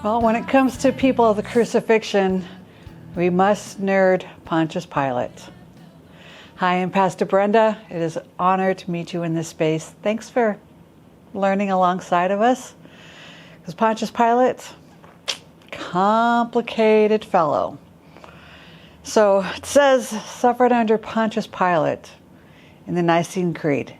Well, when it comes to people of the crucifixion, we must nerd Pontius Pilate. Hi, I'm Pastor Brenda. It is an honor to meet you in this space. Thanks for learning alongside of us. Because Pontius Pilate, complicated fellow. So it says, suffered under Pontius Pilate in the Nicene Creed.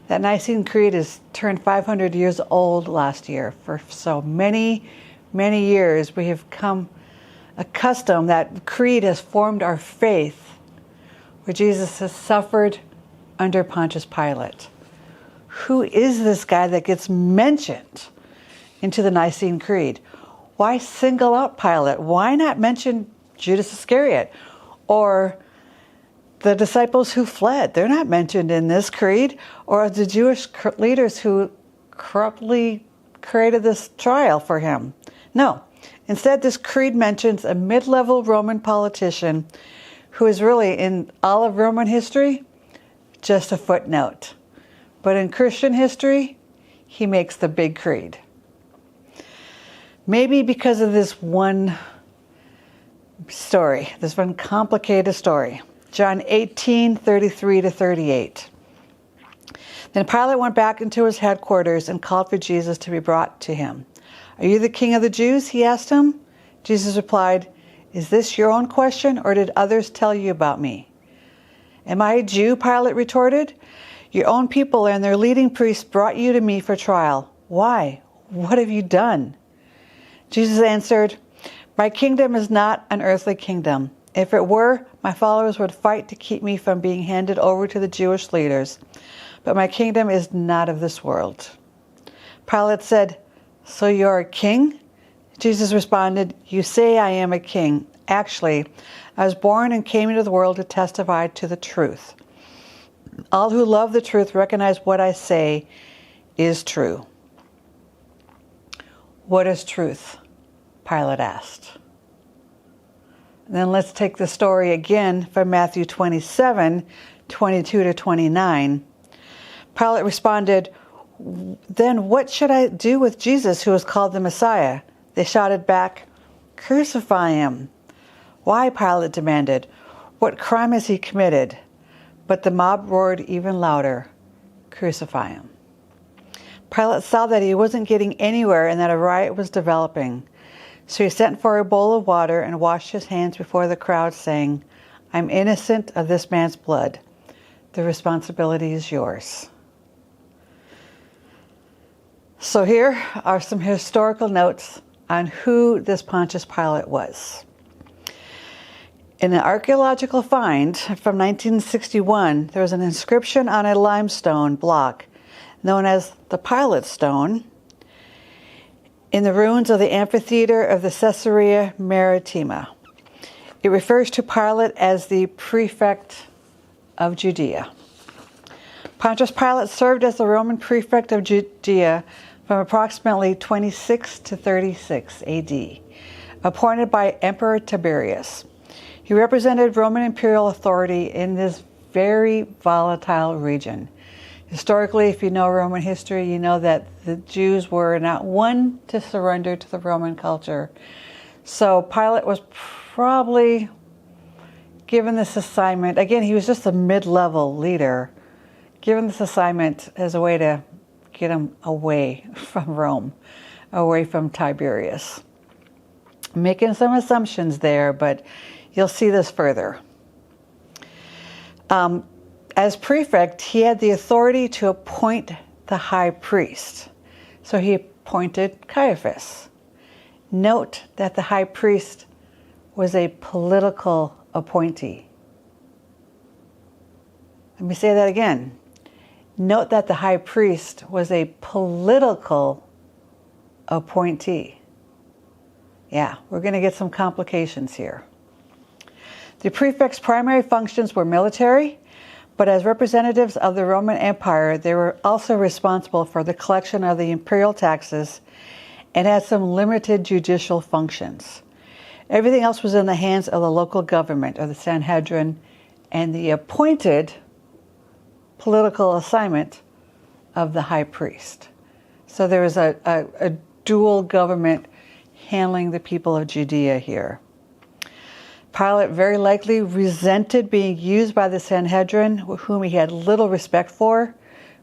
That Nicene Creed is turned 500 years old last year. For so many years, we have come accustomed, that creed has formed our faith, where Jesus has suffered under Pontius Pilate. Who is this guy that gets mentioned into the Nicene Creed? Why single out Pilate? Why not mention Judas Iscariot or the disciples who fled? They're not mentioned in this creed, or the Jewish leaders who corruptly created this trial for him. No. Instead, this creed mentions a mid-level Roman politician who is really, in all of Roman history, just a footnote. But in Christian history, he makes the big creed. Maybe because of this one story, this one complicated story. John 18:33-38. Then Pilate went back into his headquarters and called for Jesus to be brought to him. "Are you the king of the Jews?" he asked him. Jesus replied, "Is this your own question, or did others tell you about me?" "Am I a Jew?" Pilate retorted. "Your own people and their leading priests brought you to me for trial. Why? What have you done?" Jesus answered, "My kingdom is not an earthly kingdom. If it were, my followers would fight to keep me from being handed over to the Jewish leaders. But my kingdom is not of this world." Pilate said, "So you're a king?" Jesus responded, "You say I am a king. Actually, I was born and came into the world to testify to the truth. All who love the truth recognize what I say is true." "What is truth?" Pilate asked. And then let's take the story again from Matthew 27:22-29. Pilate responded, "Then what should I do with Jesus, who is called the Messiah?" They shouted back, "Crucify him." "Why?" Pilate demanded. "What crime has he committed?" But the mob roared even louder, "Crucify him." Pilate saw that he wasn't getting anywhere and that a riot was developing. So he sent for a bowl of water and washed his hands before the crowd, saying, "I'm innocent of this man's blood. The responsibility is yours." So here are some historical notes on who this Pontius Pilate was. In an archaeological find from 1961, there was an inscription on a limestone block known as the Pilate Stone in the ruins of the amphitheater of the Caesarea Maritima. It refers to Pilate as the prefect of Judea. Pontius Pilate served as the Roman prefect of Judea from approximately 26 to 36 AD, appointed by Emperor Tiberius. He represented Roman imperial authority in this very volatile region. Historically, if you know Roman history, you know that the Jews were not one to surrender to the Roman culture. So Pilate was probably given this assignment. Again, he was just a mid-level leader, given this assignment as a way to get him away from Rome, away from Tiberius. I'm making some assumptions there, but you'll see this further. As prefect, he had the authority to appoint the high priest. So he appointed Caiaphas. Note that the high priest was a political appointee. Let me say that again. Note that the high priest was a political appointee. Yeah, we're going to get some complications here. The prefect's primary functions were military, but as representatives of the Roman Empire, they were also responsible for the collection of the imperial taxes and had some limited judicial functions. Everything else was in the hands of the local government, or the Sanhedrin, and the appointed political assignment of the high priest. So there was a dual government handling the people of Judea here. Pilate very likely resented being used by the Sanhedrin, whom he had little respect for.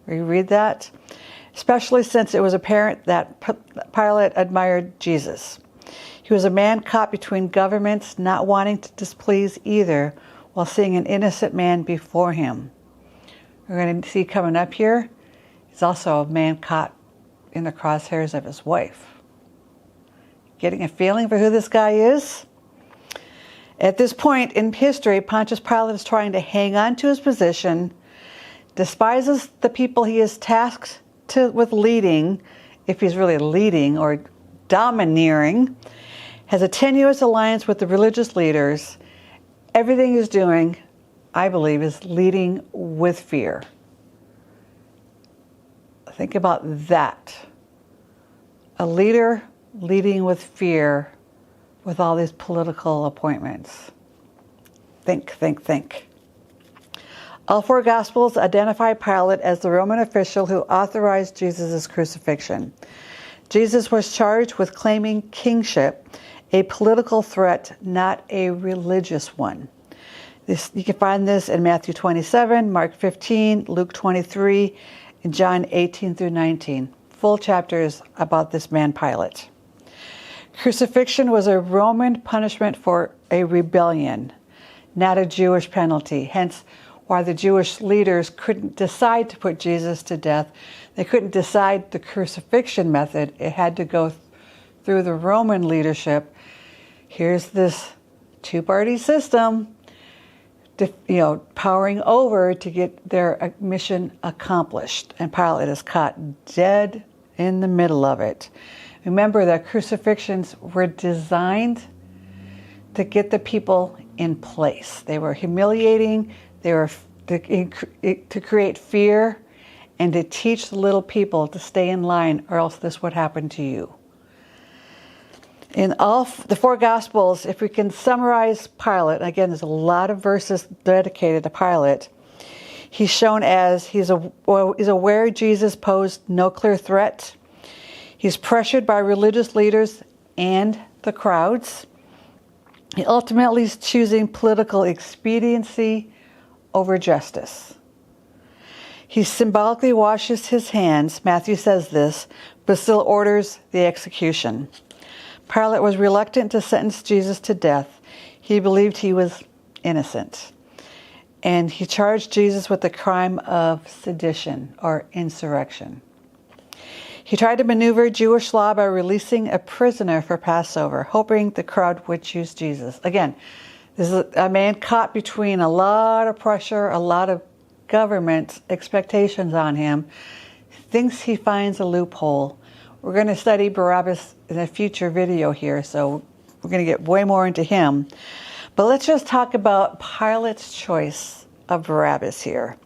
We read that, especially since it was apparent that Pilate admired Jesus. He was a man caught between governments, not wanting to displease either, while seeing an innocent man before him. We're going to see coming up here, he's also a man caught in the crosshairs of his wife. Getting a feeling for who this guy is? At this point in history, Pontius Pilate is trying to hang on to his position, despises the people he is tasked with leading, if he's really leading or domineering, has a tenuous alliance with the religious leaders. Everything he's doing, I believe, is leading with fear. Think about that. A leader leading with fear with all these political appointments. Think. All four Gospels identify Pilate as the Roman official who authorized Jesus' crucifixion. Jesus was charged with claiming kingship, a political threat, not a religious one. You can find this in Matthew 27, Mark 15, Luke 23, and John 18 through 19. Full chapters about this man Pilate. Crucifixion was a Roman punishment for a rebellion, not a Jewish penalty. Hence, why the Jewish leaders couldn't decide to put Jesus to death. They couldn't decide the crucifixion method. It had to go through the Roman leadership. Here's this two-party system, powering over to get their mission accomplished. And Pilate is caught dead in the middle of it. Remember that crucifixions were designed to get the people in place. They were humiliating. They were to create fear and to teach the little people to stay in line, or else this would happen to you. In all the four Gospels, if we can summarize Pilate, again, there's a lot of verses dedicated to Pilate. He's shown as he's aware Jesus posed no clear threat. He's pressured by religious leaders and the crowds. He ultimately is choosing political expediency over justice. He symbolically washes his hands, Matthew says this, but still orders the execution. Pilate was reluctant to sentence Jesus to death. He believed he was innocent. And he charged Jesus with the crime of sedition or insurrection. He tried to maneuver Jewish law by releasing a prisoner for Passover, hoping the crowd would choose Jesus. Again, this is a man caught between a lot of pressure, a lot of government expectations on him, thinks he finds a loophole. We're going to study Barabbas in a future video here, so we're going to get way more into him. But let's just talk about Pilate's choice of Barabbas here.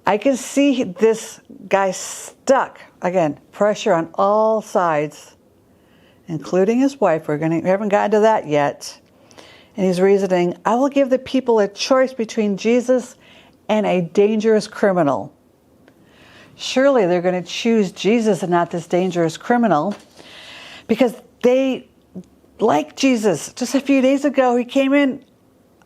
I can see this guy stuck. Again, pressure on all sides, including his wife. We haven't gotten to that yet. And he's reasoning, I will give the people a choice between Jesus and a dangerous criminal. Surely they're going to choose Jesus and not this dangerous criminal, because they like Jesus. Just a few days ago, he came in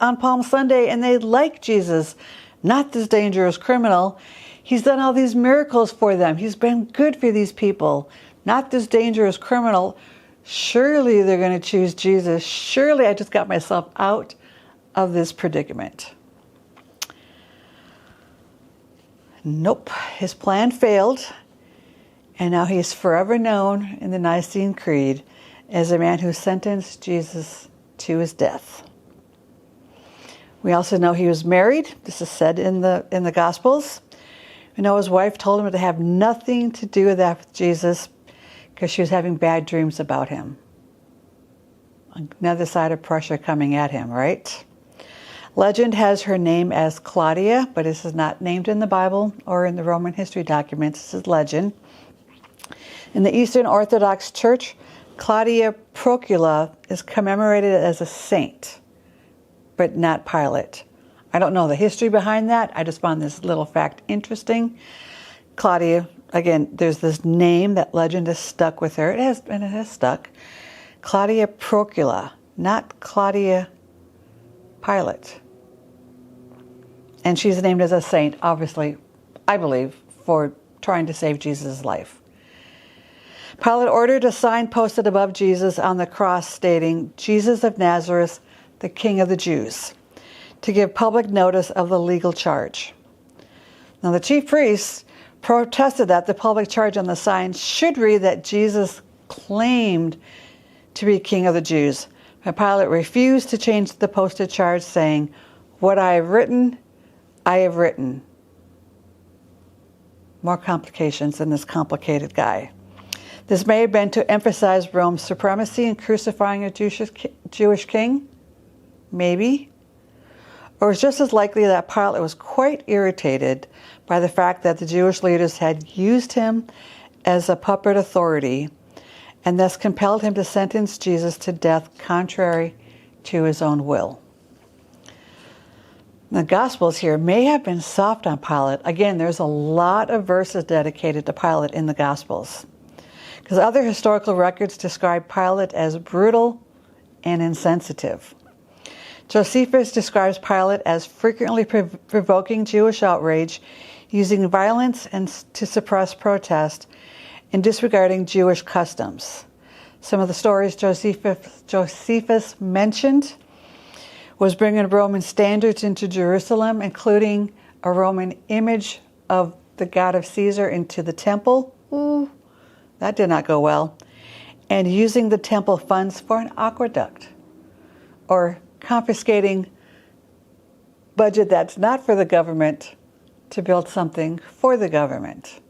on Palm Sunday and they like Jesus, not this dangerous criminal. He's done all these miracles for them. He's been good for these people, not this dangerous criminal. Surely they're going to choose Jesus. Surely I just got myself out of this predicament. Nope, his plan failed, and now he's forever known in the Nicene Creed as a man who sentenced Jesus to his death. We also know he was married. This is said in the Gospels. We know his wife told him to have nothing to do with that with Jesus because she was having bad dreams about him. Another side of pressure coming at him, right? Legend has her name as Claudia, but this is not named in the Bible or in the Roman history documents. This is legend. In the Eastern Orthodox Church, Claudia Procula is commemorated as a saint, but not Pilate. I don't know the history behind that. I just found this little fact interesting. Claudia again, there's this name, that legend has stuck with her. It has stuck. Claudia Procula, not Claudia Pilate. And she's named as a saint, obviously, I believe, for trying to save Jesus' life. Pilate ordered a sign posted above Jesus on the cross stating, "Jesus of Nazareth, the King of the Jews," to give public notice of the legal charge. Now, the chief priests protested that the public charge on the sign should read that Jesus claimed to be King of the Jews, but Pilate refused to change the posted charge, saying, "What I have written, I have written." More complications in this complicated guy. This may have been to emphasize Rome's supremacy in crucifying a Jewish king, maybe. Or it's just as likely that Pilate was quite irritated by the fact that the Jewish leaders had used him as a puppet authority and thus compelled him to sentence Jesus to death contrary to his own will. The Gospels here may have been soft on Pilate. Again, there's a lot of verses dedicated to Pilate in the Gospels, because other historical records describe Pilate as brutal and insensitive. Josephus describes Pilate as frequently provoking Jewish outrage, using violence and to suppress protest, and disregarding Jewish customs. Some of the stories Josephus mentioned was bringing Roman standards into Jerusalem, including a Roman image of the god of Caesar into the temple. Ooh, that did not go well. And using the temple funds for an aqueduct, or confiscating budget that's not for the government to build something for the government.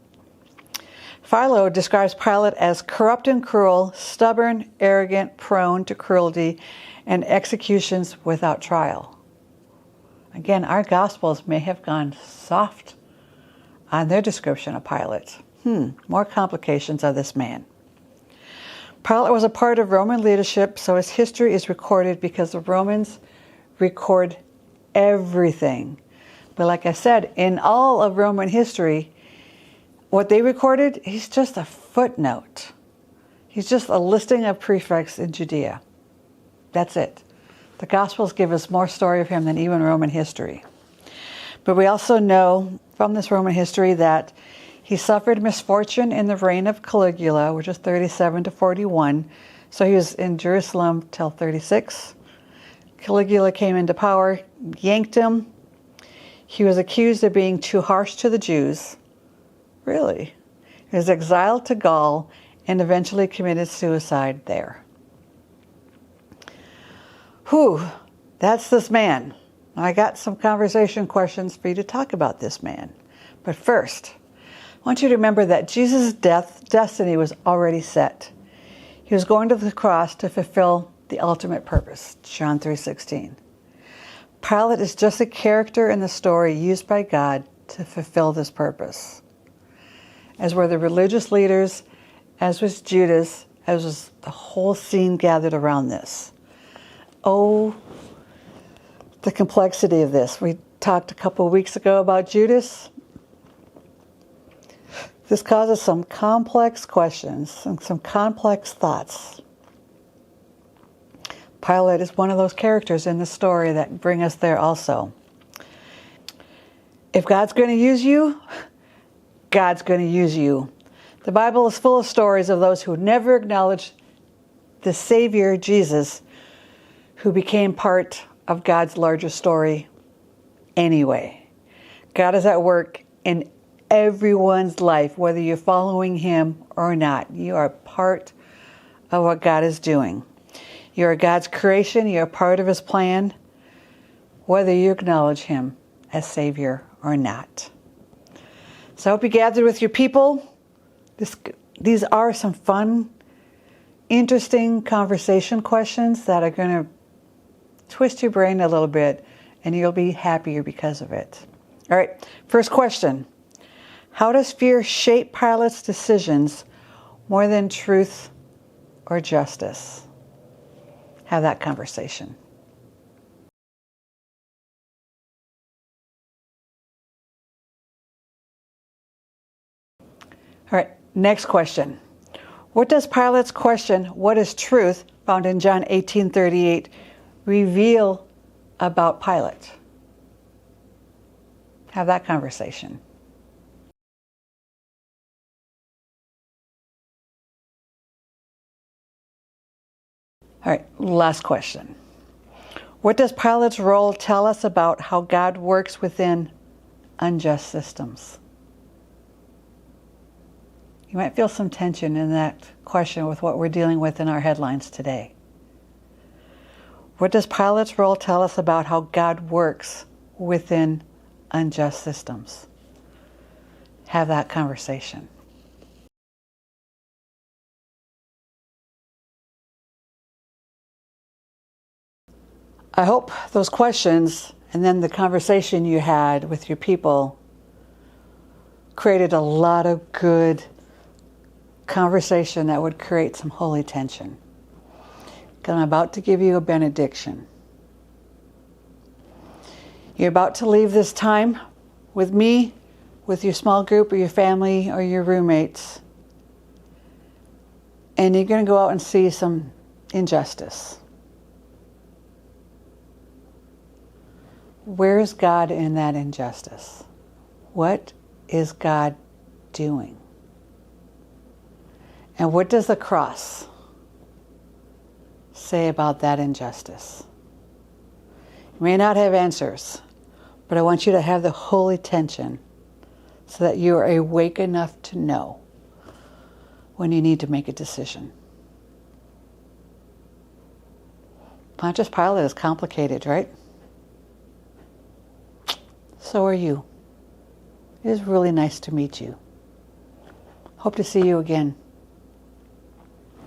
Philo describes Pilate as corrupt and cruel, stubborn, arrogant, prone to cruelty, and executions without trial. Again, our Gospels may have gone soft on their description of Pilate. More complications of this man. Pilate was a part of Roman leadership, so his history is recorded because the Romans record everything. But like I said, in all of Roman history, what they recorded, he's just a footnote. He's just a listing of prefects in Judea. That's it. The Gospels give us more story of him than even Roman history. But we also know from this Roman history that he suffered misfortune in the reign of Caligula, which is 37 to 41. So he was in Jerusalem till 36. Caligula came into power, yanked him. He was accused of being too harsh to the Jews. Really? He was exiled to Gaul and eventually committed suicide there. That's this man. I got some conversation questions for you to talk about this man. But first, I want you to remember that Jesus' destiny was already set. He was going to the cross to fulfill the ultimate purpose, John 3:16. Pilate is just a character in the story used by God to fulfill this purpose. As were the religious leaders, as was Judas, as was the whole scene gathered around this. Oh, the complexity of this. We talked a couple of weeks ago about Judas. This causes some complex questions and some complex thoughts. Pilate is one of those characters in the story that bring us there also. If God's going to use you, God's going to use you. The Bible is full of stories of those who never acknowledged the Savior, Jesus, who became part of God's larger story anyway. God is at work in everyone's life, whether you're following him or not. You are part of what God is doing. You're God's creation. You're a part of his plan, whether you acknowledge him as Savior or not. So I hope you gathered with your people. These are some fun, interesting conversation questions that are going to twist your brain a little bit, and you'll be happier because of it. All right, first question. How does fear shape Pilate's decisions more than truth or justice? Have that conversation. All right, next question. What does Pilate's question, what is truth, found in John 18:38, reveal about Pilate? Have that conversation. All right, last question. What does Pilate's role tell us about how God works within unjust systems? You might feel some tension in that question with what we're dealing with in our headlines today. What does Pilate's role tell us about how God works within unjust systems? Have that conversation. I hope those questions and then the conversation you had with your people created a lot of good conversation that would create some holy tension. Because I'm about to give you a benediction. You're about to leave this time with me, with your small group or your family or your roommates, and you're going to go out and see some injustice. Where is God in that injustice? What is God doing? And what does the cross say about that injustice? You may not have answers, but I want you to have the holy tension so that you are awake enough to know when you need to make a decision. Pontius Pilate is complicated, right? So are you. It is really nice to meet you. Hope to see you again.